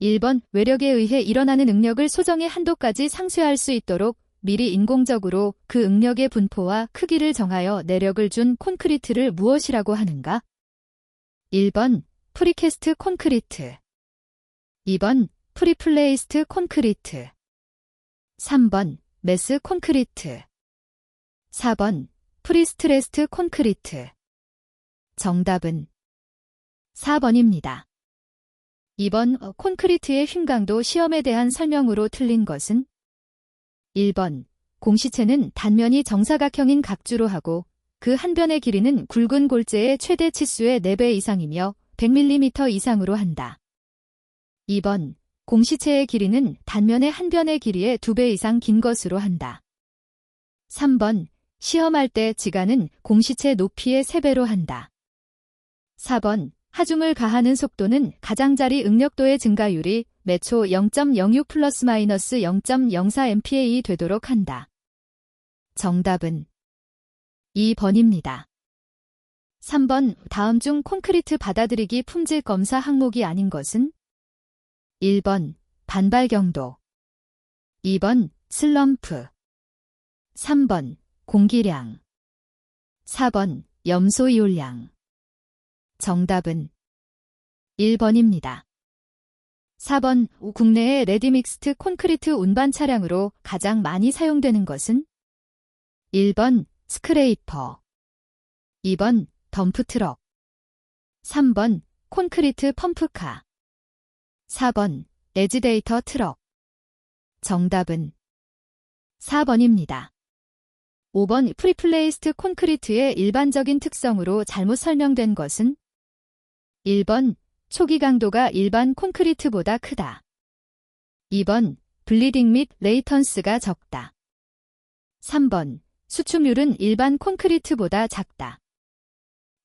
1번 외력에 의해 일어나는 응력을 소정의 한도까지 상쇄할 수 있도록 미리 인공적으로 그 응력의 분포와 크기를 정하여 내력을 준 콘크리트를 무엇이라고 하는가? 1번 프리캐스트 콘크리트, 2번 프리플레이스트 콘크리트, 3번 매스 콘크리트, 4번 프리스트레스트 콘크리트. 정답은 4번입니다. 2번 콘크리트의 힘 강도 시험에 대한 설명으로 틀린 것은 1번 공시체는 단면이 정사각형인 각주로 하고 그 한 변의 길이는 굵은 골재의 최대 치수의 4배 이상이며 100mm 이상으로 한다. 2번 공시체의 길이는 단면의 한 변의 길이의 2배 이상 긴 것으로 한다. 3번 시험할 때 지가는 공시체 높이의 3배로 한다. 4번 하중을 가하는 속도는 가장자리 응력도의 증가율이 매초 0.06 플러스-마이너스 0.04 MPa 되도록 한다. 정답은 2번입니다. 3번 다음 중 콘크리트 받아들이기 품질 검사 항목이 아닌 것은 1번 반발 경도, 2번 슬럼프, 3번 공기량, 4번 염소 이올량. 정답은 1번입니다. 4번 국내의 레디믹스트 콘크리트 운반 차량으로 가장 많이 사용되는 것은 1번 스크레이퍼, 2번 덤프트럭, 3번 콘크리트 펌프카, 4번 에지데이터 트럭. 정답은 4번입니다. 5번 프리플레이스트 콘크리트의 일반적인 특성으로 잘못 설명된 것은 1번 초기 강도가 일반 콘크리트보다 크다. 2번 블리딩 및 레이턴스가 적다. 3번 수축률은 일반 콘크리트보다 작다.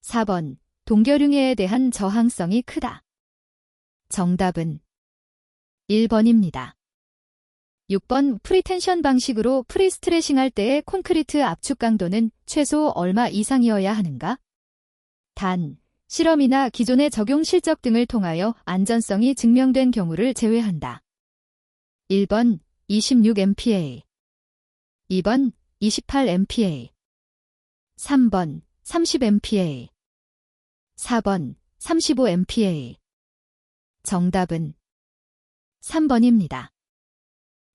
4번 동결융해에 대한 저항성이 크다. 정답은 1번입니다. 6번 프리텐션 방식으로 프리스트레싱할 때의 콘크리트 압축 강도는 최소 얼마 이상이어야 하는가? 단, 실험이나 기존의 적용 실적 등을 통하여 안전성이 증명된 경우를 제외한다. 1번 26 MPa, 2번 28 MPa, 3번 30 MPa, 4번 35 MPa. 정답은 3번입니다.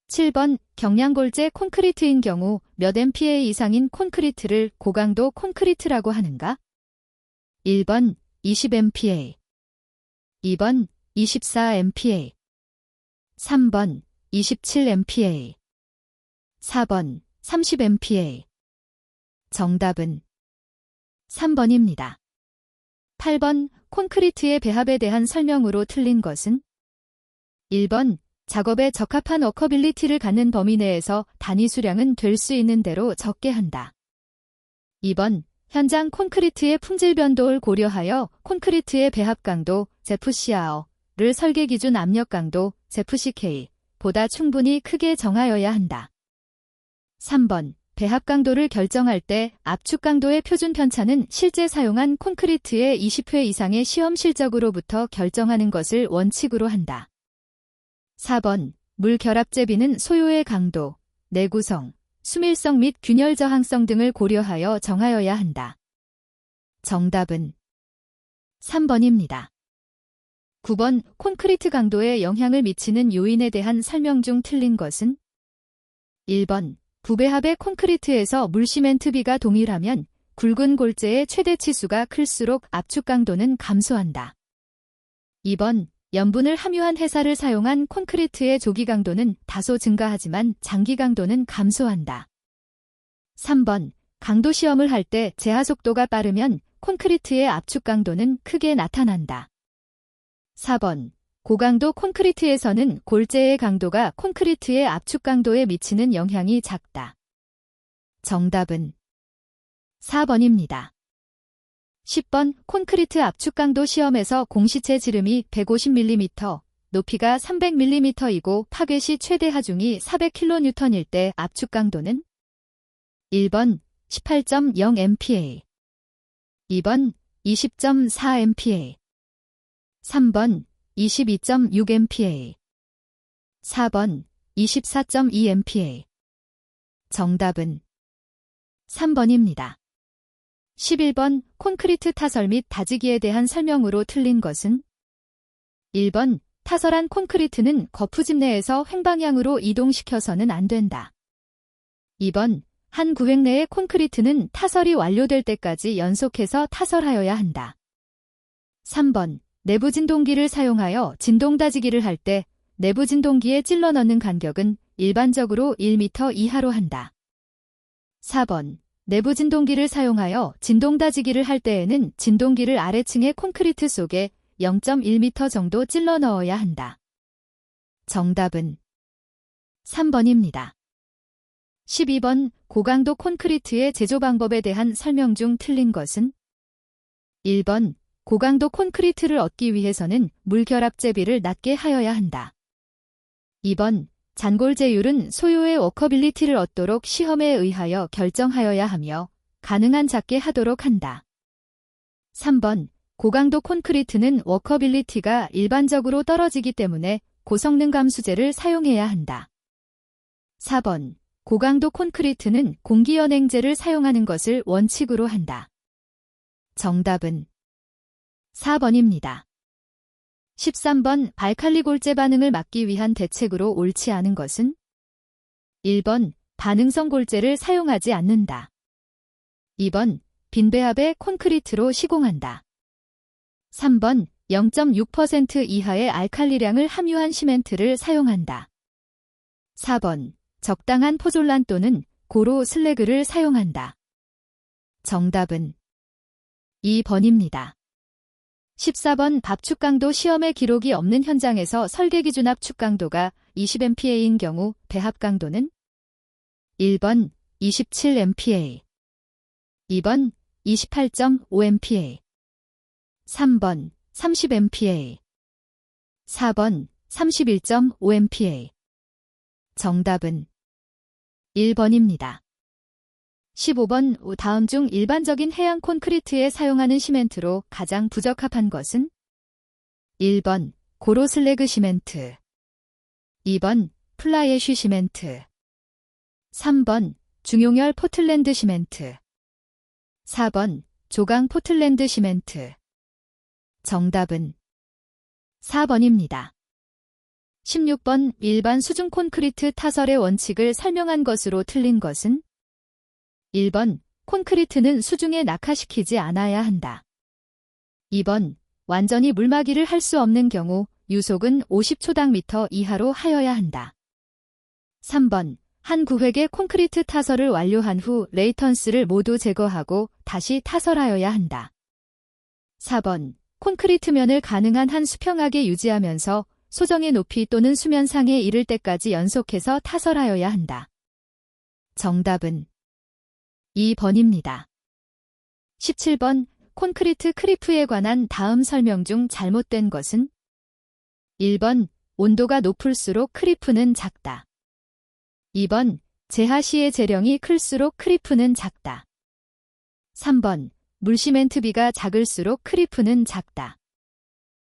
7번 경량골재 콘크리트인 경우 몇 MPa 이상인 콘크리트를 고강도 콘크리트라고 하는가? 1번 20 MPa, 2번 24 MPa, 3번 27 MPa, 4번 30 MPa. 정답은 3번입니다. 8번 콘크리트의 배합에 대한 설명으로 틀린 것은 1번 작업에 적합한 워커빌리티를 갖는 범위 내에서 단위 수량은 될 수 있는 대로 적게 한다. 2번 현장 콘크리트의 품질 변동을 고려하여 콘크리트의 배합 강도 ZFCR를 설계 기준 압력 강도 ZFCK 보다 충분히 크게 정하여야 한다. 3번 배합 강도를 결정할 때 압축 강도의 표준 편차는 실제 사용한 콘크리트의 20회 이상의 시험 실적으로부터 결정하는 것을 원칙으로 한다. 4번 물 결합 제비는 소요의 강도, 내구성, 수밀성 및 균열 저항성 등을 고려하여 정하여야 한다. 정답은 3번입니다. 9번 콘크리트 강도에 영향을 미치는 요인에 대한 설명 중 틀린 것은 1번 부배합의 콘크리트에서 물시멘트비가 동일하면 굵은 골재의 최대 치수가 클수록 압축 강도는 감소한다. 2번 염분을 함유한 해사를 사용한 콘크리트의 조기 강도는 다소 증가하지만 장기 강도는 감소한다. 3번 강도 시험을 할 때 제하 속도가 빠르면 콘크리트의 압축 강도는 크게 나타난다. 4번 고강도 콘크리트에서는 골재의 강도가 콘크리트의 압축 강도에 미치는 영향이 작다. 정답은 4번입니다. 10번 콘크리트 압축 강도 시험에서 공시체 지름이 150mm, 높이가 300mm이고 파괴 시 최대 하중이 400kN일 때 압축 강도는 1번 18.0 MPa, 2번 20.4 MPa, 3번 22.6MPa. 4번 24.2MPa. 정답은 3번입니다. 11번 콘크리트 타설 및 다지기에 대한 설명으로 틀린 것은 1번 타설한 콘크리트는 거푸집 내에서 횡방향으로 이동시켜서는 안 된다. 2번 한 구획 내의 콘크리트는 타설이 완료될 때까지 연속해서 타설하여야 한다. 3번 내부 진동기를 사용하여 진동 다지기를 할 때 내부 진동기에 찔러 넣는 간격은 일반적으로 1m 이하로 한다. 4번 내부 진동기를 사용하여 진동 다지기를 할 때에는 진동기를 아래층의 콘크리트 속에 0.1m 정도 찔러 넣어야 한다. 정답은 3번입니다. 12번 고강도 콘크리트의 제조 방법에 대한 설명 중 틀린 것은 1번 고강도 콘크리트를 얻기 위해서는 물결합제비를 낮게 하여야 한다. 2번 잔골제율은 소요의 워커빌리티를 얻도록 시험에 의하여 결정하여야 하며 가능한 작게 하도록 한다. 3번 고강도 콘크리트는 워커빌리티가 일반적으로 떨어지기 때문에 고성능 감수제를 사용해야 한다. 4번 고강도 콘크리트는 공기연행제를 사용하는 것을 원칙으로 한다. 정답은 4번입니다. 13번 발칼리 골재 반응을 막기 위한 대책으로 옳지 않은 것은 1번 반응성 골재를 사용하지 않는다. 2번 빈배합의 콘크리트로 시공한다. 3번 0.6% 이하의 알칼리량을 함유한 시멘트를 사용한다. 4번 적당한 포졸란 또는 고로 슬래그를 사용한다. 정답은 2번입니다. 14번 밥축 강도 시험에 기록이 없는 현장에서 설계기준 압축 강도가 20MPa인 경우 배합 강도는 1번 27MPa, 2번 28.5MPa, 3번 30MPa, 4번 31.5MPa. 정답은 1번입니다. 15번 다음 중 일반적인 해양 콘크리트에 사용하는 시멘트로 가장 부적합한 것은 1번 고로 슬래그 시멘트, 2번 플라이애쉬 시멘트, 3번 중용열 포틀랜드 시멘트, 4번 조강 포틀랜드 시멘트. 정답은 4번입니다. 16번 일반 수중 콘크리트 타설의 원칙을 설명한 것으로 틀린 것은 1번 콘크리트는 수중에 낙하시키지 않아야 한다. 2번 완전히 물막이를 할 수 없는 경우 유속은 50초당 미터 이하로 하여야 한다. 3번 한 구획의 콘크리트 타설을 완료한 후 레이턴스를 모두 제거하고 다시 타설하여야 한다. 4번 콘크리트 면을 가능한 한 수평하게 유지하면서 소정의 높이 또는 수면상에 이를 때까지 연속해서 타설하여야 한다. 정답은 2번입니다. 17번 콘크리트 크리프에 관한 다음 설명 중 잘못된 것은 1번 온도가 높을수록 크리프는 작다. 2번 제하 시의 재령이 클수록 크리프는 작다. 3번 물시멘트비가 작을수록 크리프는 작다.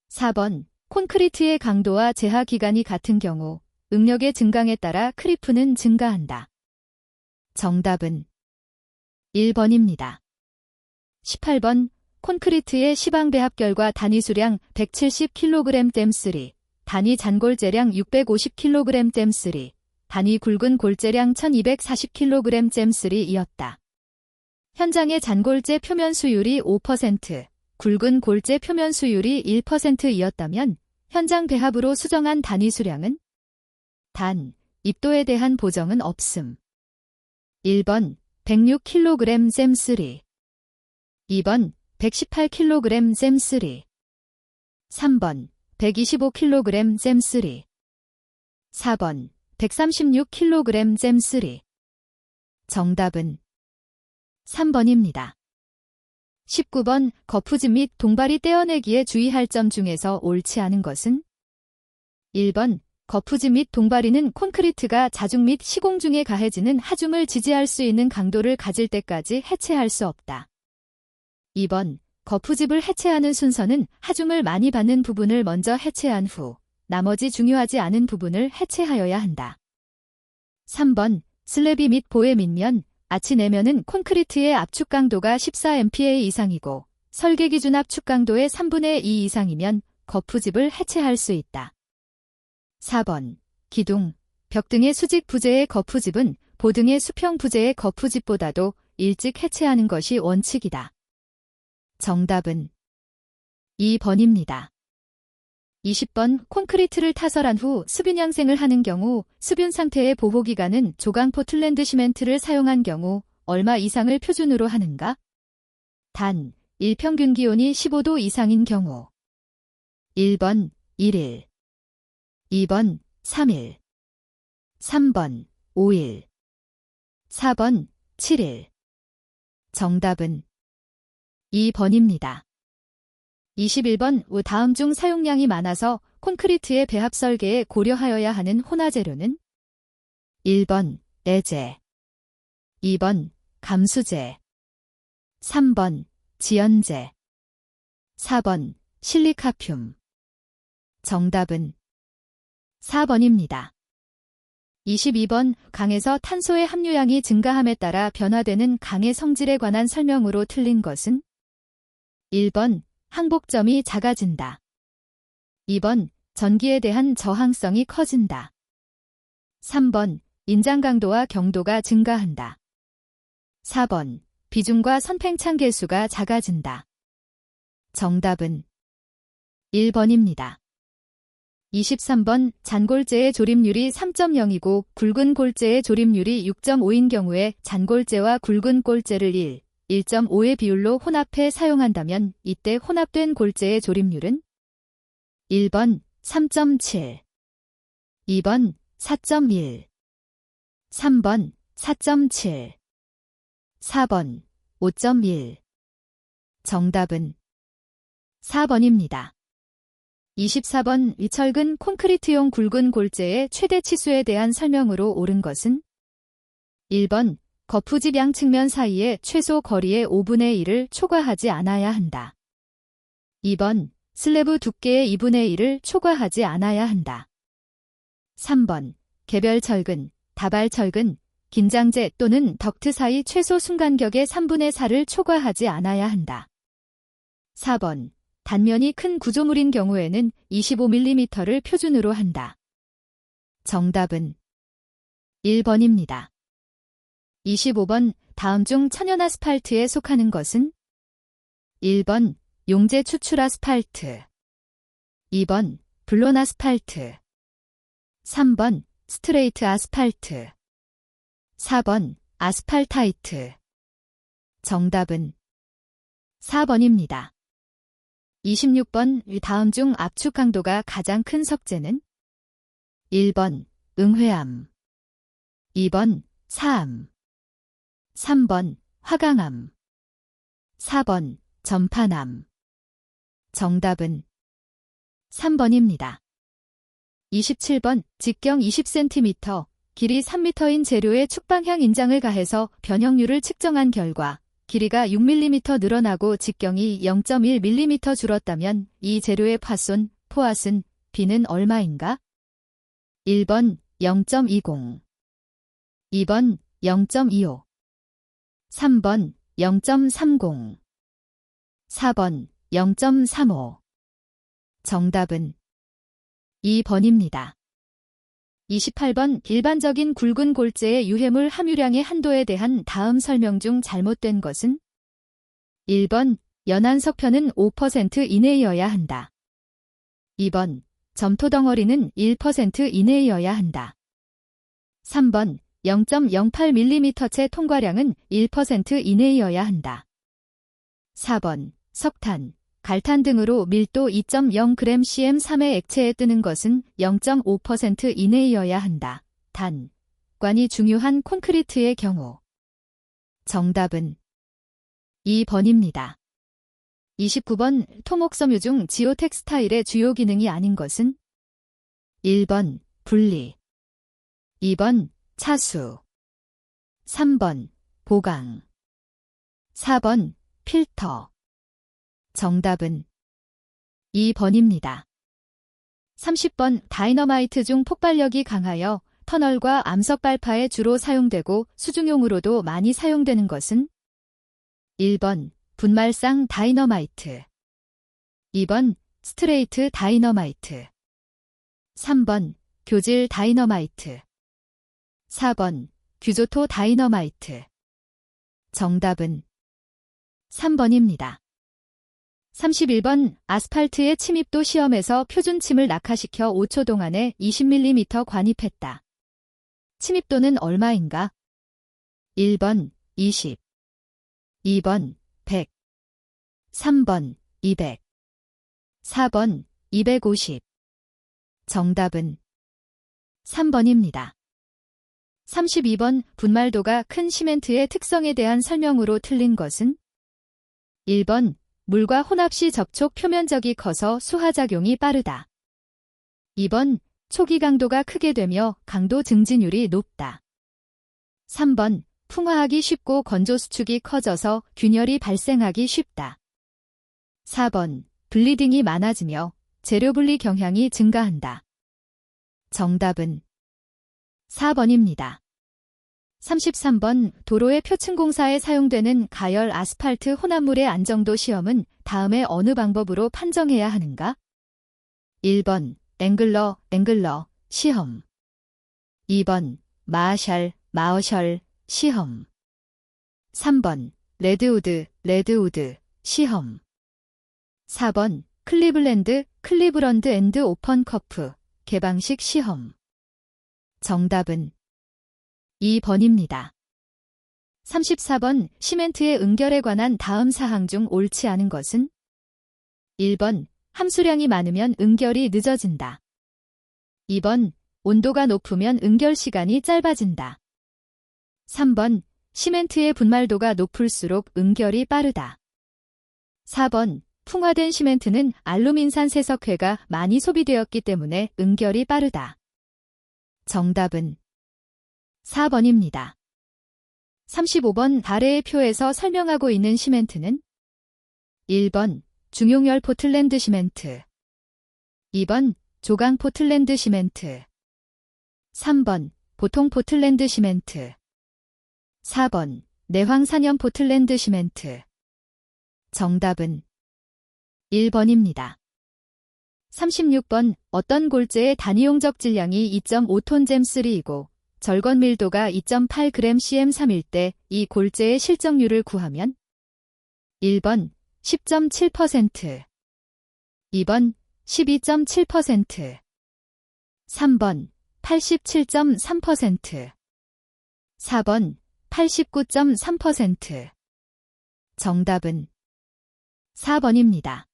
4번 콘크리트의 강도와 제하 기간이 같은 경우 응력의 증강에 따라 크리프는 증가한다. 정답은 1번입니다. 18번 콘크리트의 시방 배합 결과 단위 수량 170kg 댐3, 단위 잔골재량 650kg 댐3, 단위 굵은 골재량 1240kg 댐3이었다. 현장의 잔골재 표면 수율이 5%, 굵은 골재 표면 수율이 1%이었다면 현장 배합으로 수정한 단위 수량은 단, 입도에 대한 보정은 없음. 1번 106kg 잼3, 2번 118kg 잼3, 3번 125kg 잼3, 4번 136kg 잼3. 정답은 3번입니다. 19번 거푸집 및 동바리 떼어내기에 주의할 점 중에서 옳지 않은 것은 1번 거푸집 및 동바리는 콘크리트가 자중 및 시공 중에 가해지는 하중을 지지할 수 있는 강도를 가질 때까지 해체할 수 없다. 2번 거푸집을 해체하는 순서는 하중을 많이 받는 부분을 먼저 해체한 후 나머지 중요하지 않은 부분을 해체하여야 한다. 3번 슬래비 및 보의 밑면, 아치 내면은 콘크리트의 압축 강도가 14MPa 이상이고 설계 기준 압축 강도의 3분의 2 이상이면 거푸집을 해체할 수 있다. 4번 기둥, 벽 등의 수직 부재의 거푸집은 보등의 수평 부재의 거푸집보다도 일찍 해체하는 것이 원칙이다. 정답은 2번입니다. 20번 콘크리트를 타설한 후 수분 양생을 하는 경우 수분 상태의 보호기간은 조강 포틀랜드 시멘트를 사용한 경우 얼마 이상을 표준으로 하는가? 단, 일평균 기온이 15도 이상인 경우 1번 1일 2번 3일 3번 5일 4번 7일 정답은 2번입니다. 21번 다음 중 사용량이 많아서 콘크리트의 배합 설계에 고려하여야 하는 혼화 재료는 1번 애제 2번 감수제 3번 지연제 4번 실리카듐 정답은 4번입니다. 22번 강에서 탄소의 함유량이 증가함에 따라 변화되는 강의 성질에 관한 설명으로 틀린 것은 1번 항복점이 작아진다. 2번 전기에 대한 저항성이 커진다. 3번 인장 강도와 경도가 증가한다. 4번 비중과 선팽창 개수가 작아진다. 정답은 1번입니다. 23번 잔골재의 조립률이 3.0이고 굵은 골재의 조립률이 6.5인 경우에 잔골재와 굵은 골재를 1.5의 비율로 혼합해 사용한다면 이때 혼합된 골재의 조립률은 1번 3.7, 2번 4.1, 3번 4.7, 4번 5.1 정답은 4번입니다. 24번 철근 콘크리트용 굵은 골재의 최대 치수에 대한 설명으로 옳은 것은 1번 거푸집 양 측면 사이의 최소 거리의 5분의 1을 초과하지 않아야 한다. 2번 슬래브 두께의 2분의 1을 초과하지 않아야 한다. 3번 개별 철근, 다발 철근, 긴장재 또는 덕트 사이 최소 순간격의 3분의 4를 초과하지 않아야 한다. 4번 단면이 큰 구조물인 경우에는 25mm를 표준으로 한다. 정답은 1번입니다. 25번 다음 중 천연 아스팔트에 속하는 것은 1번 용재 추출 아스팔트 2번 블론 아스팔트 3번 스트레이트 아스팔트 4번 아스팔타이트 정답은 4번입니다. 26번 다음 중 압축 강도가 가장 큰 석재는 1번 응회암 2번 사암 3번 화강암 4번 전파암 정답은 3번입니다. 27번 직경 20cm, 길이 3m인 재료에 축방향 인장을 가해서 변형률을 측정한 결과 길이가 6mm 늘어나고 직경이 0.1mm 줄었다면 이 재료의 파손, 포화순, B는 얼마인가? 1번 0.20, 2번 0.25, 3번 0.30, 4번 0.35 정답은 2번입니다. 28번 일반적인 굵은 골재의 유해물 함유량의 한도에 대한 다음 설명 중 잘못된 것은 1번 연한석편은 5% 이내여야 한다. 2번 점토 덩어리는 1% 이내여야 한다. 3번 0.08mm체 통과량은 1% 이내여야 한다. 4번 석탄, 갈탄 등으로 밀도 2.0gcm3의 액체에 뜨는 것은 0.5% 이내여야 한다. 단, 관이 중요한 콘크리트의 경우. 정답은 2번입니다. 29번 토목섬유 중 지오텍스타일의 주요 기능이 아닌 것은 1번 분리 2번 차수 3번 보강 4번 필터 정답은 2번입니다. 30번 다이너마이트 중 폭발력이 강하여 터널과 암석 발파에 주로 사용되고 수중용으로도 많이 사용되는 것은 1번 분말상 다이너마이트, 2번 스트레이트 다이너마이트, 3번 교질 다이너마이트, 4번 규조토 다이너마이트. 정답은 3번입니다. 31번 아스팔트의 침입도 시험에서 표준침을 낙하시켜 5초 동안에 20mm 관입했다. 침입도는 얼마인가? 1번 20, 2번 100, 3번 200, 4번 250. 정답은 3번입니다. 32번 분말도가 큰 시멘트의 특성에 대한 설명으로 틀린 것은 1번 물과 혼합 시 접촉 표면적이 커서 수하작용이 빠르다. 2번 초기 강도가 크게 되며 강도 증진율이 높다. 3번 풍화하기 쉽고 건조 수축이 커져서 균열이 발생하기 쉽다. 4번 블리딩이 많아지며 재료 분리 경향이 증가한다. 정답은 4번입니다. 33번 도로의 표층공사에 사용되는 가열 아스팔트 혼합물의 안정도 시험은 다음에 어느 방법으로 판정해야 하는가? 1번 앵글러 시험, 2번 마어셜 시험, 3번 레드우드 시험, 4번 클리브런드 앤드 오펀 커프 개방식 시험. 정답은 2번입니다. 34번 시멘트의 응결에 관한 다음 사항 중 옳지 않은 것은 1번 함수량이 많으면 응결이 늦어진다. 2번 온도가 높으면 응결 시간이 짧아진다. 3번 시멘트의 분말도가 높을수록 응결이 빠르다. 4번 풍화된 시멘트는 알루민산 세석회가 많이 소비되었기 때문에 응결이 빠르다. 정답은 4번입니다. 35번 아래의 표에서 설명하고 있는 시멘트는 1번 중용열 포틀랜드 시멘트, 2번 조강 포틀랜드 시멘트, 3번 보통 포틀랜드 시멘트, 4번 내황산염 포틀랜드 시멘트. 정답은 1번입니다. 36번 어떤 골재의 단위용적 질량이 2.5톤 잼3이고 절건 밀도가 2.8g cm3일 때 이 골재의 실정률을 구하면 1번 10.7%, 2번 12.7%, 3번 87.3%, 4번 89.3%. 정답은 4번입니다.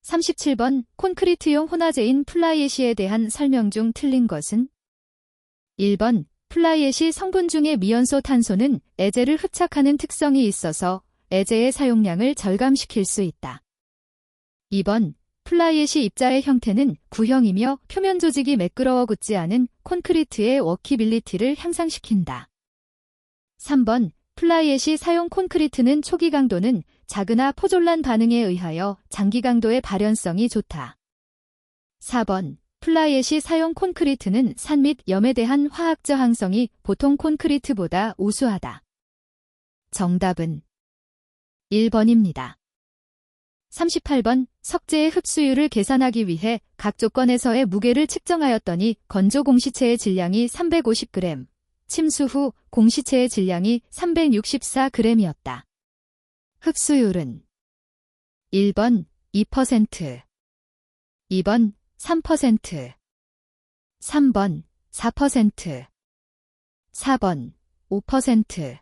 37번 콘크리트용 혼화제인 플라이애시에 대한 설명 중 틀린 것은 1번 플라이애시 성분 중의 미연소 탄소는 애제를 흡착하는 특성이 있어서 애제의 사용량을 절감시킬 수 있다. 2번 플라이애시 입자의 형태는 구형이며 표면 조직이 매끄러워 굳지 않은 콘크리트의 워키빌리티를 향상시킨다. 3번 플라이애시 사용 콘크리트는 초기 강도는 작으나 포졸란 반응에 의하여 장기 강도의 발현성이 좋다. 4번 플라이애시 사용 콘크리트는 산 및 염에 대한 화학 저항성이 보통 콘크리트보다 우수하다. 정답은 1번입니다. 38번 석재의 흡수율을 계산하기 위해 각 조건에서의 무게를 측정하였더니 건조 공시체의 질량이 350g, 침수 후 공시체의 질량이 364g이었다. 흡수율은 1번 2%, 2번 3%, 3번 4%, 4번 5%.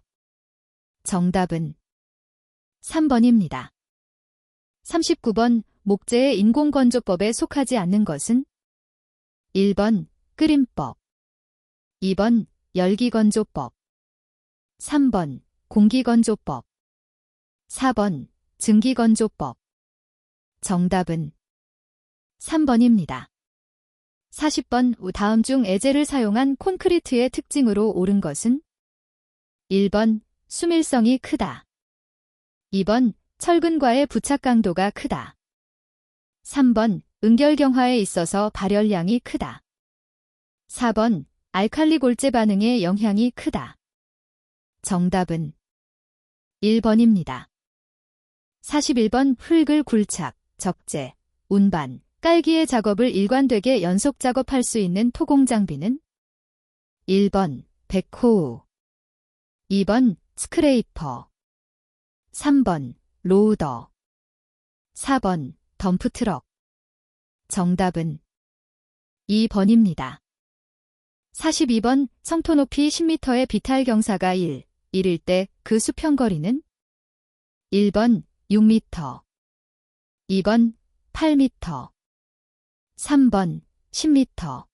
정답은 3번입니다. 39번 목재의 인공건조법에 속하지 않는 것은 1번 끓임법, 2번 열기건조법, 3번 공기건조법, 4번 증기건조법. 정답은 3번입니다. 40번 다음 중 애제를 사용한 콘크리트의 특징으로 옳은 것은 1번 수밀성이 크다, 2번 철근과의 부착 강도가 크다. 3번 응결경화에 있어서 발열량이 크다. 4번 알칼리 골재 반응의 영향이 크다. 정답은 1번입니다. 41번 흙을 굴착, 적재, 운반, 깔기의 작업을 일관되게 연속 작업할 수 있는 토공 장비는 1번 백호우, 2번 스크레이퍼, 3번 로우더, 4번 덤프트럭. 정답은 2번입니다. 42번 성토 높이 10m의 비탈 경사가 1일 때 그 수평거리는 1번 6m, 2번 8m, 3번 10m,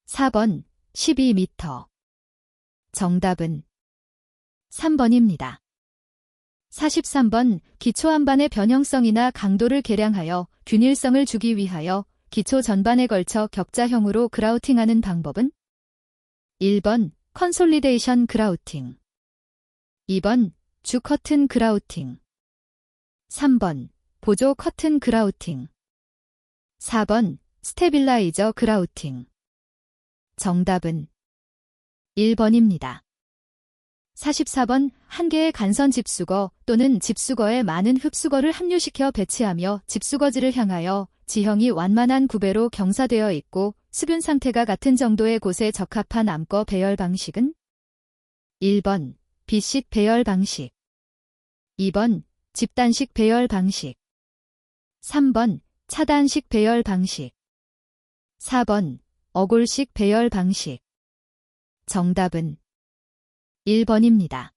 4번 12m. 정답은 3번입니다. 43번 기초안반의 변형성이나 강도를 계량하여 균일성을 주기 위하여 기초 전반에 걸쳐 격자형으로 그라우팅하는 방법은 1번 컨솔리데이션 그라우팅, 2번 주 커튼 그라우팅, 3번 보조 커튼 그라우팅, 4번 스테빌라이저 그라우팅. 정답은 1번입니다. 44번 한 개의 간선 집수거 또는 집수거에 많은 흡수거를 함유시켜 배치하며 집수거지를 향하여 지형이 완만한 구배로 경사되어 있고 수분 상태가 같은 정도의 곳에 적합한 암거 배열 방식은 1번 빗식 배열 방식, 2번 집단식 배열 방식, 3번 차단식 배열 방식, 4번 어골식 배열 방식. 정답은 1번입니다.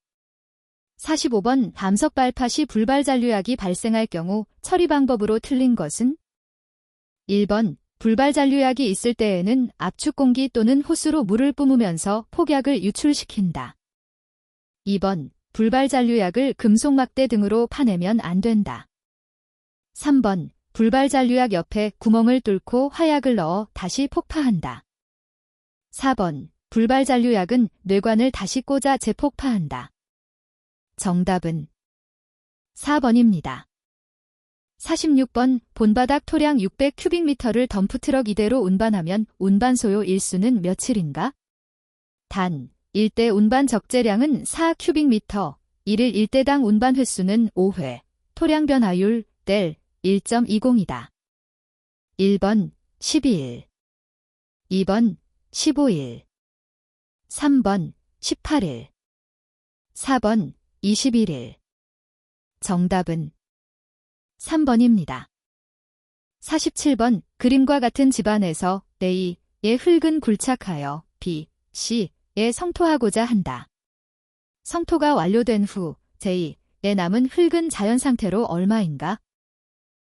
45번 담석 발팟이 불발 잔류약이 발생할 경우 처리 방법으로 틀린 것은 1번 불발 잔류약이 있을 때에는 압축 공기 또는 호스로 물을 뿜으면서 폭약을 유출시킨다. 2번 불발 잔류약을 금속 막대 등으로 파내면 안 된다. 3번 불발 잔류약 옆에 구멍을 뚫고 화약을 넣어 다시 폭파한다. 4번 불발 잔류약은 뇌관을 다시 꽂아 재폭파한다. 정답은 4번입니다. 46번 본바닥 토량 600큐빅미터를 덤프트럭 2대로 운반하면 운반 소요 일수는 며칠인가? 단 1대 운반 적재량은 4큐빅미터, 1일 1대당 운반 횟수는 5회, 토량 변화율 델 1.20이다. 1번 12일, 2번 15일, 3번 18일, 4번 21일. 정답은 3번입니다. 47번 그림과 같은 집안에서 A의 흙은 굴착하여 B, C에 성토하고자 한다. 성토가 완료된 후 J의 남은 흙은 자연 상태로 얼마인가?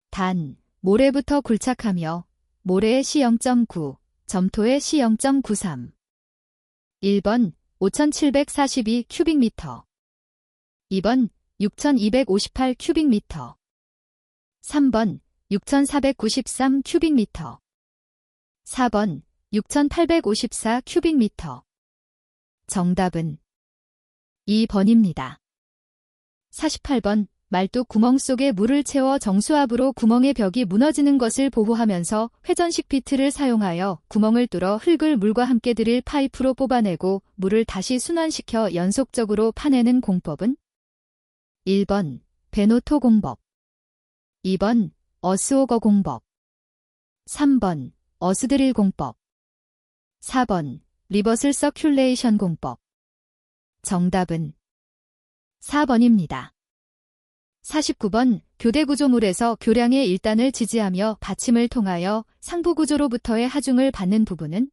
단, 모래부터 굴착하며 모래의 C0.9, 점토의 C0.93. 1번 5742 큐빅미터, 2번 6258 큐빅미터, 3번 6493 큐빅미터, 4번 6854 큐빅미터. 정답은 2번입니다. 48번 말뚝 구멍 속에 물을 채워 정수압으로 구멍의 벽이 무너지는 것을 보호하면서 회전식 비트를 사용하여 구멍을 뚫어 흙을 물과 함께 들일 파이프로 뽑아내고 물을 다시 순환시켜 연속적으로 파내는 공법은 1번 베노토 공법, 2번 어스오거 공법, 3번 어스드릴 공법, 4번 리버슬 서큘레이션 공법. 정답은 4번입니다. 49번 교대 구조물에서 교량의 일단을 지지하며 받침을 통하여 상부 구조로부터의 하중을 받는 부분은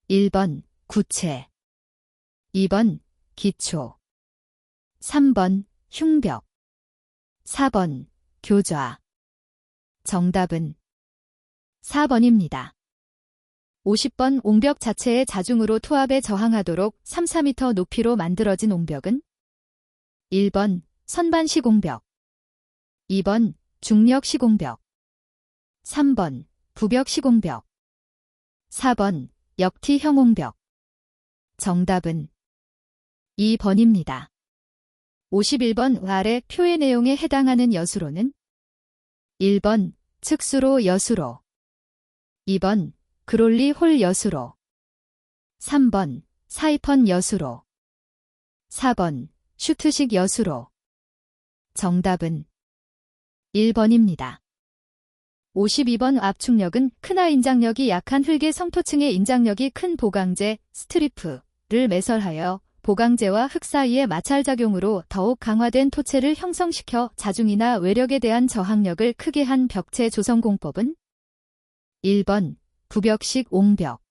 1번 구체, 2번 기초, 3번 흉벽, 4번 교좌. 정답은 4번입니다. 50번 옹벽 자체의 자중으로 토압에 저항하도록 3-4m 높이로 만들어진 옹벽은 1번 선반식 옹벽, 2번 중력식 옹벽, 3번 부벽식 옹벽, 4번 역티형 옹벽. 정답은 2번입니다. 51번 아래 표의 내용에 해당하는 여수로는 1번 측수로 여수로, 2번 그롤리 홀 여수로, 3번 사이펀 여수로, 4번 슈트식 여수로. 정답은 1번입니다. 52번 압축력은 크나 인장력이 약한 흙의 성토층의 인장력이 큰 보강재, 스트리프를 매설하여 보강재와 흙 사이의 마찰작용으로 더욱 강화된 토체를 형성시켜 자중이나 외력에 대한 저항력을 크게 한 벽체 조성 공법은 1번 부벽식 옹벽,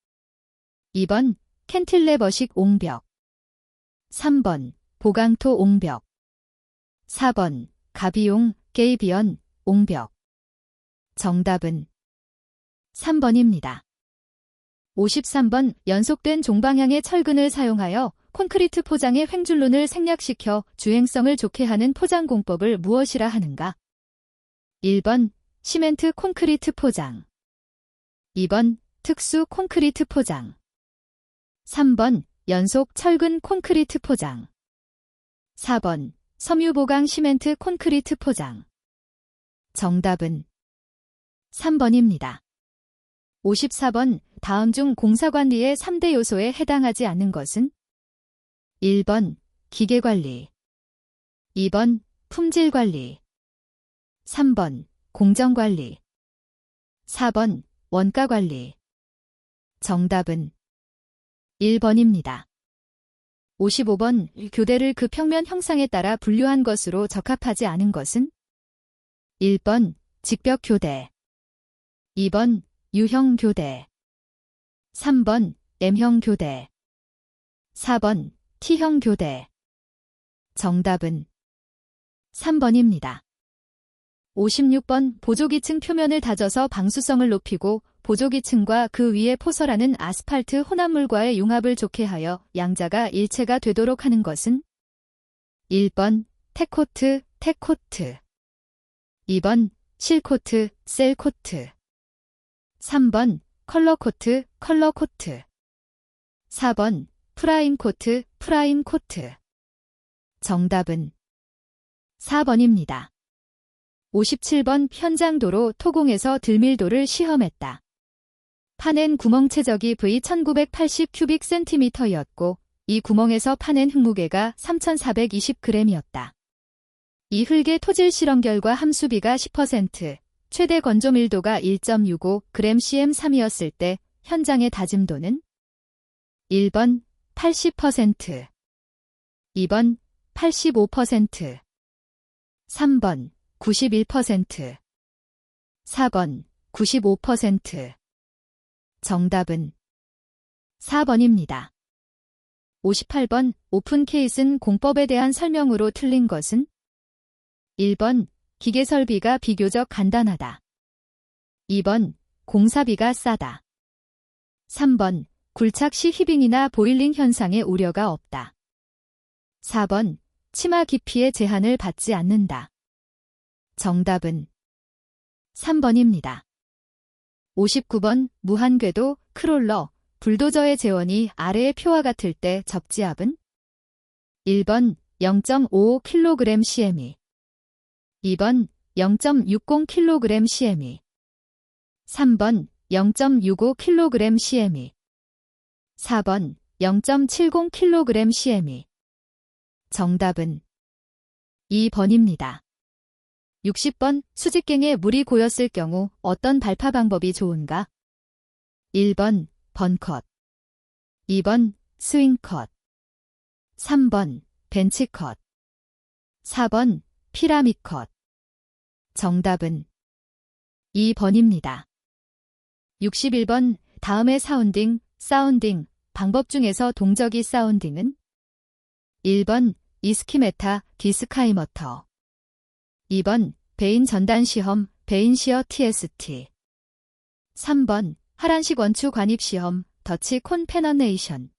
2번 캔틸레버식 옹벽, 3번 보강토 옹벽, 4번 가비용, 게이비언, 옹벽. 정답은 3번입니다. 53번 연속된 종방향의 철근을 사용하여 콘크리트 포장의 횡줄론을 생략시켜 주행성을 좋게 하는 포장 공법을 무엇이라 하는가? 1번 시멘트 콘크리트 포장, 2번 특수 콘크리트 포장, 3번 연속 철근 콘크리트 포장, 4번 섬유보강 시멘트 콘크리트 포장. 정답은 3번입니다. 54번 다음 중 공사관리의 3대 요소에 해당하지 않는 것은 1번 기계관리, 2번 품질관리, 3번 공정관리, 4번 원가관리. 정답은 1번입니다. 55번 교대를 그 평면 형상에 따라 분류한 것으로 적합하지 않은 것은 1번 직벽 교대, 2번 U형 교대, 3번 M형 교대, 4번 T형 교대. 정답은 3번입니다. 56번 보조기층 표면을 다져서 방수성을 높이고 보조기층과 그 위에 포설하는 아스팔트 혼합물과의 융합을 좋게 하여 양자가 일체가 되도록 하는 것은 1번 테코트, 테코트, 2번 실코트, 셀코트, 3번 컬러코트, 컬러코트, 4번 프라임코트, 프라임코트. 정답은 4번입니다. 57번 현장도로 토공에서 들밀도를 시험했다. 파낸 구멍 채적이 V1980 큐빅센티미터였고 이 구멍에서 파낸 흙무게가 3420g이었다. 이 흙의 토질 실험 결과 함수비가 10%, 최대 건조 밀도가 1.65g/cm3이었을 때 현장의 다짐도는 1번 80%, 2번 85%, 3번 91%, 4번 95%. 정답은 4번입니다. 58번 오픈 케이스는 공법에 대한 설명으로 틀린 것은 1번 기계 설비가 비교적 간단하다. 2번 공사비가 싸다. 3번 굴착 시 히빙이나 보일링 현상의 우려가 없다. 4번 치마 깊이의 제한을 받지 않는다. 정답은 3번입니다. 59번 무한궤도, 크롤러, 불도저의 재원이 아래의 표와 같을 때 접지압은 1번 0.55kg/cm, 2번 0.60kg/cm, 3번 0.65kg/cm, 4번 0.70kg/cm. 정답은 2번입니다. 60번 수직갱에 물이 고였을 경우 어떤 발파 방법이 좋은가? 1번 번컷, 2번 스윙컷, 3번 벤치컷, 4번 피라미컷. 정답은 2번입니다. 61번 다음의 사운딩, 사운딩 방법 중에서 동적이 사운딩은 1번 이스키메타, 기스카이머터, 2번 베인 전단 시험, 베인 시어 TST, 3번 하란식 원추 관입 시험, 더치 콘 페너네이션,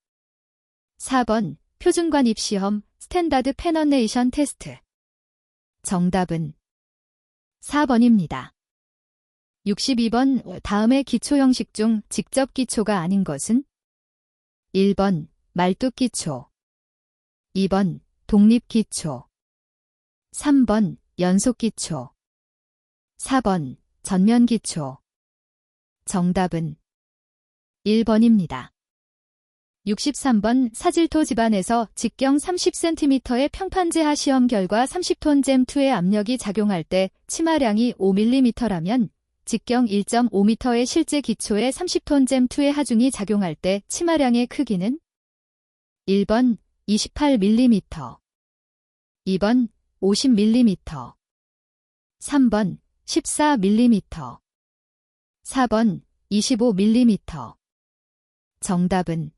4번 표준 관입 시험, 스탠다드 페너네이션 테스트. 정답은 4번입니다. 62번 다음의 기초 형식 중 직접 기초가 아닌 것은 1번 말뚝 기초, 2번 독립 기초, 3번 연속기초. 4번 전면기초. 정답은 1번입니다. 63번 사질토 집안에서 직경 30cm의 평판제하 시험 결과 30톤 잼2의 압력이 작용할 때 치마량이 5mm라면 직경 1.5m의 실제 기초에 30톤 잼2의 하중이 작용할 때 치마량의 크기는 1번 28mm, 2번 50mm, 3번 14mm, 4번 25mm. 정답은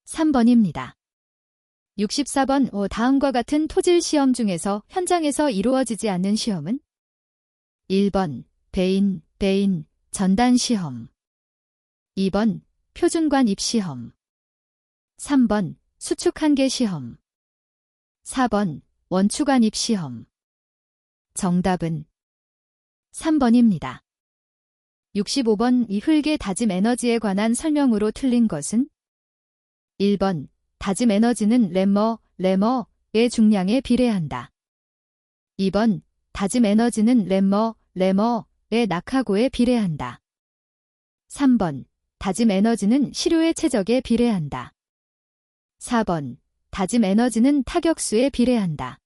3번입니다. 64번 다음과 같은 토질 시험 중에서 현장에서 이루어지지 않는 시험은 1번 배인, 전단 시험, 2번 표준관 입시험, 3번 수축한계 시험, 4번 원추관 입시험. 정답은 3번입니다. 65번 이 흙의 다짐 에너지에 관한 설명으로 틀린 것은 1번 다짐 에너지는 램머의 중량에 비례한다. 2번 다짐 에너지는 램머의 낙하고에 비례한다. 3번 다짐 에너지는 시료의 최적에 비례한다. 4번 다짐 에너지는 타격수에 비례한다.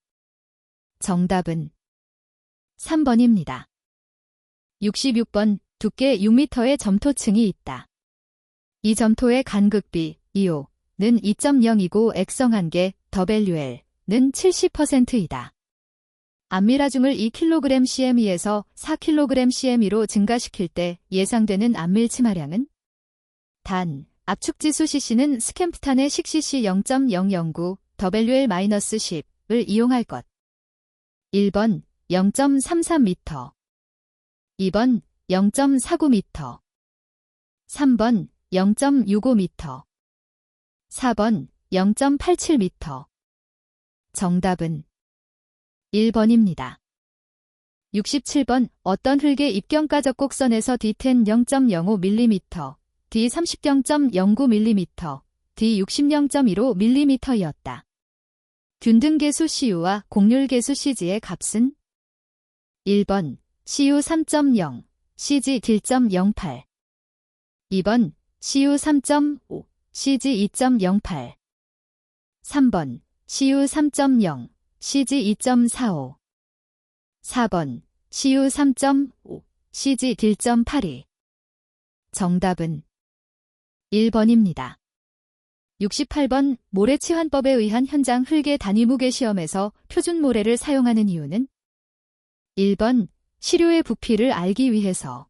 정답은 3번입니다. 66번 두께 6m의 점토층이 있다. 이 점토의 간극비 EO는 2.0이고 액성한계 WL는 70%이다. 암밀하중을 2kg/cm에서 4kg/cm로 증가시킬 때 예상되는 암밀 치마량은 단, 압축지수 cc는 스캠프탄의 10cc 0.009, WL-10을 이용할 것. 1번 0.33m, 2번 0.49m, 3번 0.65m, 4번 0.87m. 정답은 1번입니다. 67번 어떤 흙의 입경가적 곡선에서 D10 0.05mm, D30 0.09mm, D60 0.15mm이었다. 균등계수 CU와 곡률계수 CG의 값은 1번 CU 3.0, CG 1.08, 2번 CU 3.5, CG 2.08, 3번 CU 3.0, CG 2.45, 4번 CU 3.5, CG 1.82. 정답은 1번입니다. 68번 모래치환법에 의한 현장 흙의 단위무게 시험에서 표준 모래를 사용하는 이유는 1번 시료의 부피를 알기 위해서,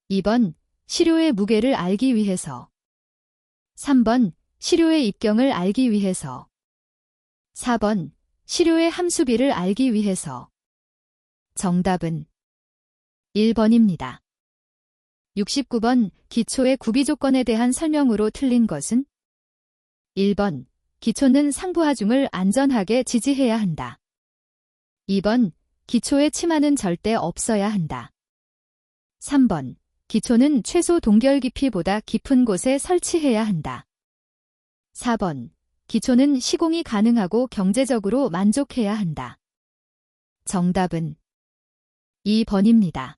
2번 시료의 무게를 알기 위해서, 3번 시료의 입경을 알기 위해서, 4번 시료의 함수비를 알기 위해서. 정답은 1번입니다. 69번 기초의 구비 조건에 대한 설명으로 틀린 것은 1번 기초는 상부하중을 안전하게 지지해야 한다. 2번 기초의 치마는 절대 없어야 한다. 3번 기초는 최소 동결 깊이보다 깊은 곳에 설치해야 한다. 4번 기초는 시공이 가능하고 경제적으로 만족해야 한다. 정답은 2번입니다.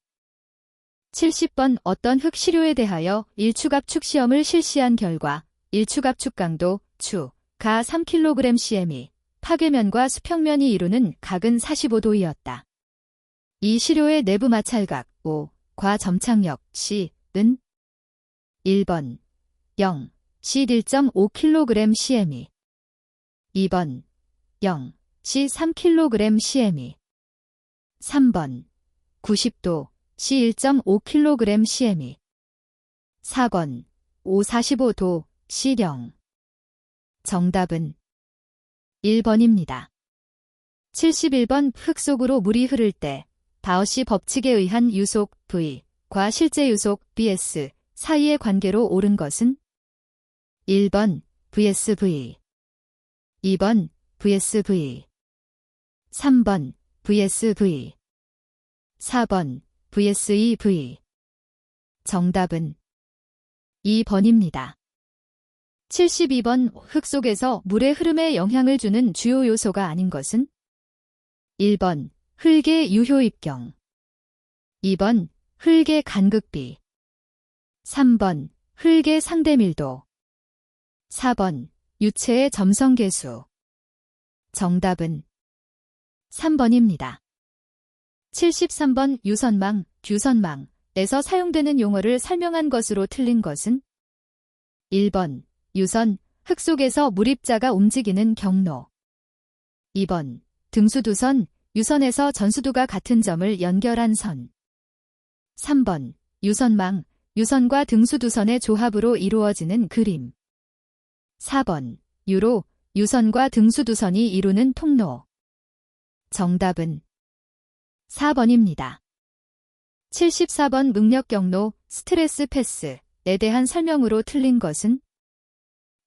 70번 어떤 흙 시료에 대하여 일축압축 시험을 실시한 결과 일축압축 강도 추가 3kg/cm이 파괴면과 수평면이 이루는 각은 45도이었다. 이 시료의 내부 마찰각 O과 점착력 C는 1번 0, C 1.5kg/cm이, 2번 0, C 3kg/cm이, 3번 90도 C 1.5kg/cm이, 4번 45도 C 0. 정답은 1번입니다. 71번 흙 속으로 물이 흐를 때 바우시 법칙에 의한 유속 V과 실제 유속 BS 사이의 관계로 옳은 것은 1번 VSV, 2번 VSV, 3번 VSV, 4번 VSEV. 정답은 2번입니다. 72번 흙 속에서 물의 흐름에 영향을 주는 주요 요소가 아닌 것은 1번 흙의 유효입경, 2번 흙의 간극비, 3번 흙의 상대밀도, 4번 유체의 점성계수. 정답은 3번입니다. 73번 유선망, 규선망에서 사용되는 용어를 설명한 것으로 틀린 것은 1번 유선, 흙 속에서 물입자가 움직이는 경로, 2번 등수두선, 유선에서 전수두가 같은 점을 연결한 선, 3번 유선망, 유선과 등수두선의 조합으로 이루어지는 그림, 4번 유로, 유선과 등수두선이 이루는 통로. 정답은 4번입니다. 74번 응력경로, 스트레스 패스에 대한 설명으로 틀린 것은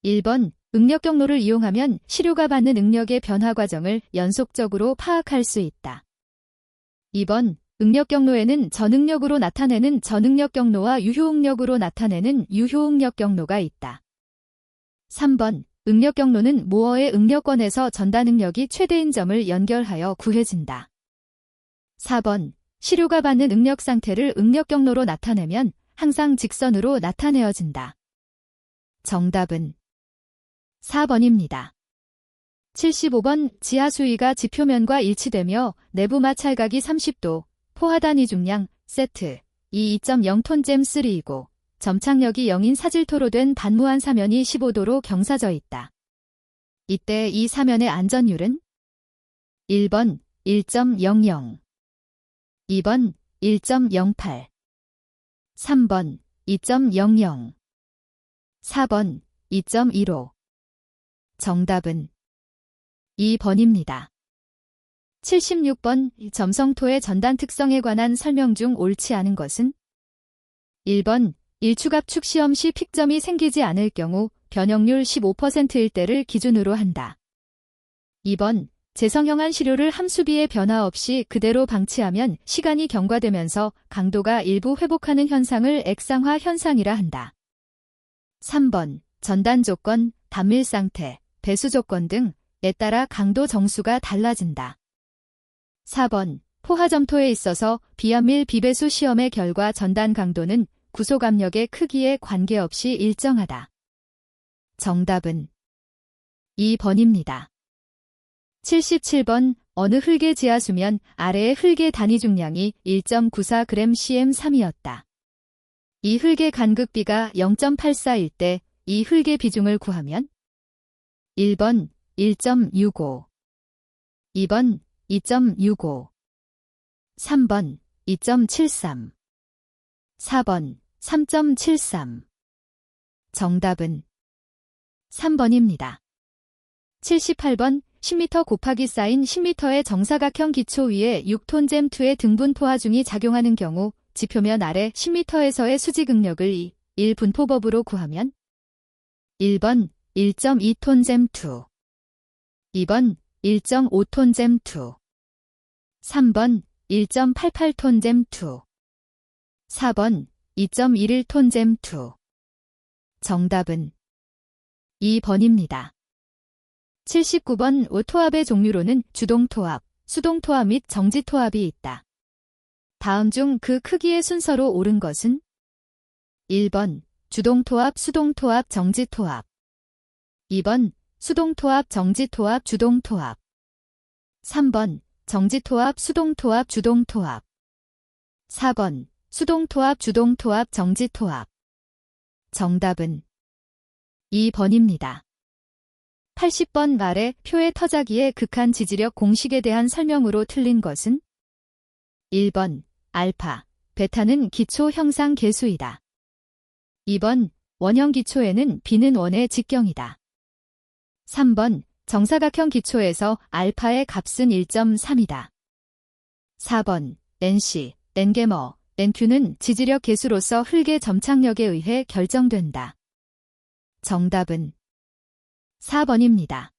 1번 응력경로를 이용하면 시료가 받는 응력의 변화 과정을 연속적으로 파악할 수 있다. 2번 응력경로에는 전응력으로 나타내는 전응력경로와 유효응력으로 나타내는 유효응력경로가 있다. 3번 응력경로는 모어의 응력권에서 전단응력이 최대인 점을 연결하여 구해진다. 4번 시료가 받는 응력 상태를 응력경로로 나타내면 항상 직선으로 나타내어진다. 정답은 4번입니다. 75번 지하 수위가 지표면과 일치되며 내부 마찰각이 30도, 포화단위 중량, 세트, 이 2.0톤 잼3이고 점착력이 0인 사질토로 된 반무한 사면이 15도로 경사져 있다. 이때 이 사면의 안전율은 1번 1.00, 2번 1.08, 3번 2.00, 4번 2.15. 정답은 2번입니다. 76번 점성토의 전단 특성에 관한 설명 중 옳지 않은 것은 1번 일축압축 시험 시 픽점이 생기지 않을 경우 변형률 15%일 때를 기준으로 한다. 2번 재성형한 시료를 함수비의 변화 없이 그대로 방치하면 시간이 경과되면서 강도가 일부 회복하는 현상을 액상화 현상이라 한다. 3번 전단 조건, 단밀 상태, 배수 조건 등에 따라 강도 정수가 달라진다. 4번 포화점토에 있어서 비암밀 비배수 시험의 결과 전단 강도는 구속 압력의 크기에 관계없이 일정하다. 정답은 2번입니다. 77번 어느 흙의 지하수면 아래의 흙의 단위 중량이 1.94g/cm3이었다. 이 흙의 간극비가 0.84일 때 이 흙의 비중을 구하면 1번 1.65, 2번 2.65, 3번 2.73, 4번 3.73. 정답은 3번입니다. 78번 10m 곱하기 사인 10m의 정사각형 기초 위에 6톤 잼2의 등분 포화중이 작용하는 경우 지표면 아래 10m에서의 수직 응력을 1 분포법으로 구하면 1번 1.2톤 잼2, 2번 1.5톤 잼2, 3번 1.88톤 잼2, 4번 2.11톤 잼2. 정답은 2번입니다. 79번 토합의 종류로는 주동토합, 수동토합 및 정지토합이 있다. 다음 중 그 크기의 순서로 옳은 것은 1번 주동토합, 수동토합, 정지토합, 2번 수동토합, 정지토합, 주동토합, 3번 정지토합, 수동토합, 주동토합, 4번 수동토합, 주동토합, 정지토합. 정답은 2번입니다. 80번 아래 표의 터자기의 극한 지지력 공식에 대한 설명으로 틀린 것은 1번 알파, 베타는 기초 형상 계수이다. 2번 원형 기초에는 B는 원의 직경이다. 3번 정사각형 기초에서 알파의 값은 1.3이다. 4번 NC, N개머, NQ는 지지력 계수로서 흙의 점착력에 의해 결정된다. 정답은 4번입니다.